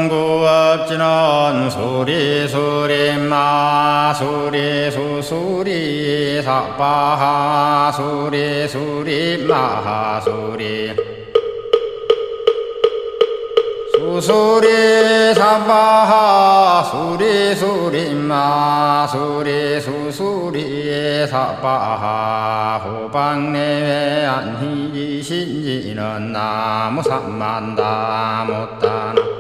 전구업지는 수리수리마 수리수수리 사바하 수리수리마하수리 수수리 사바하 수리수리마 수리수수리 사바하 후방내외 안희신지는 나무 삼만다 못다나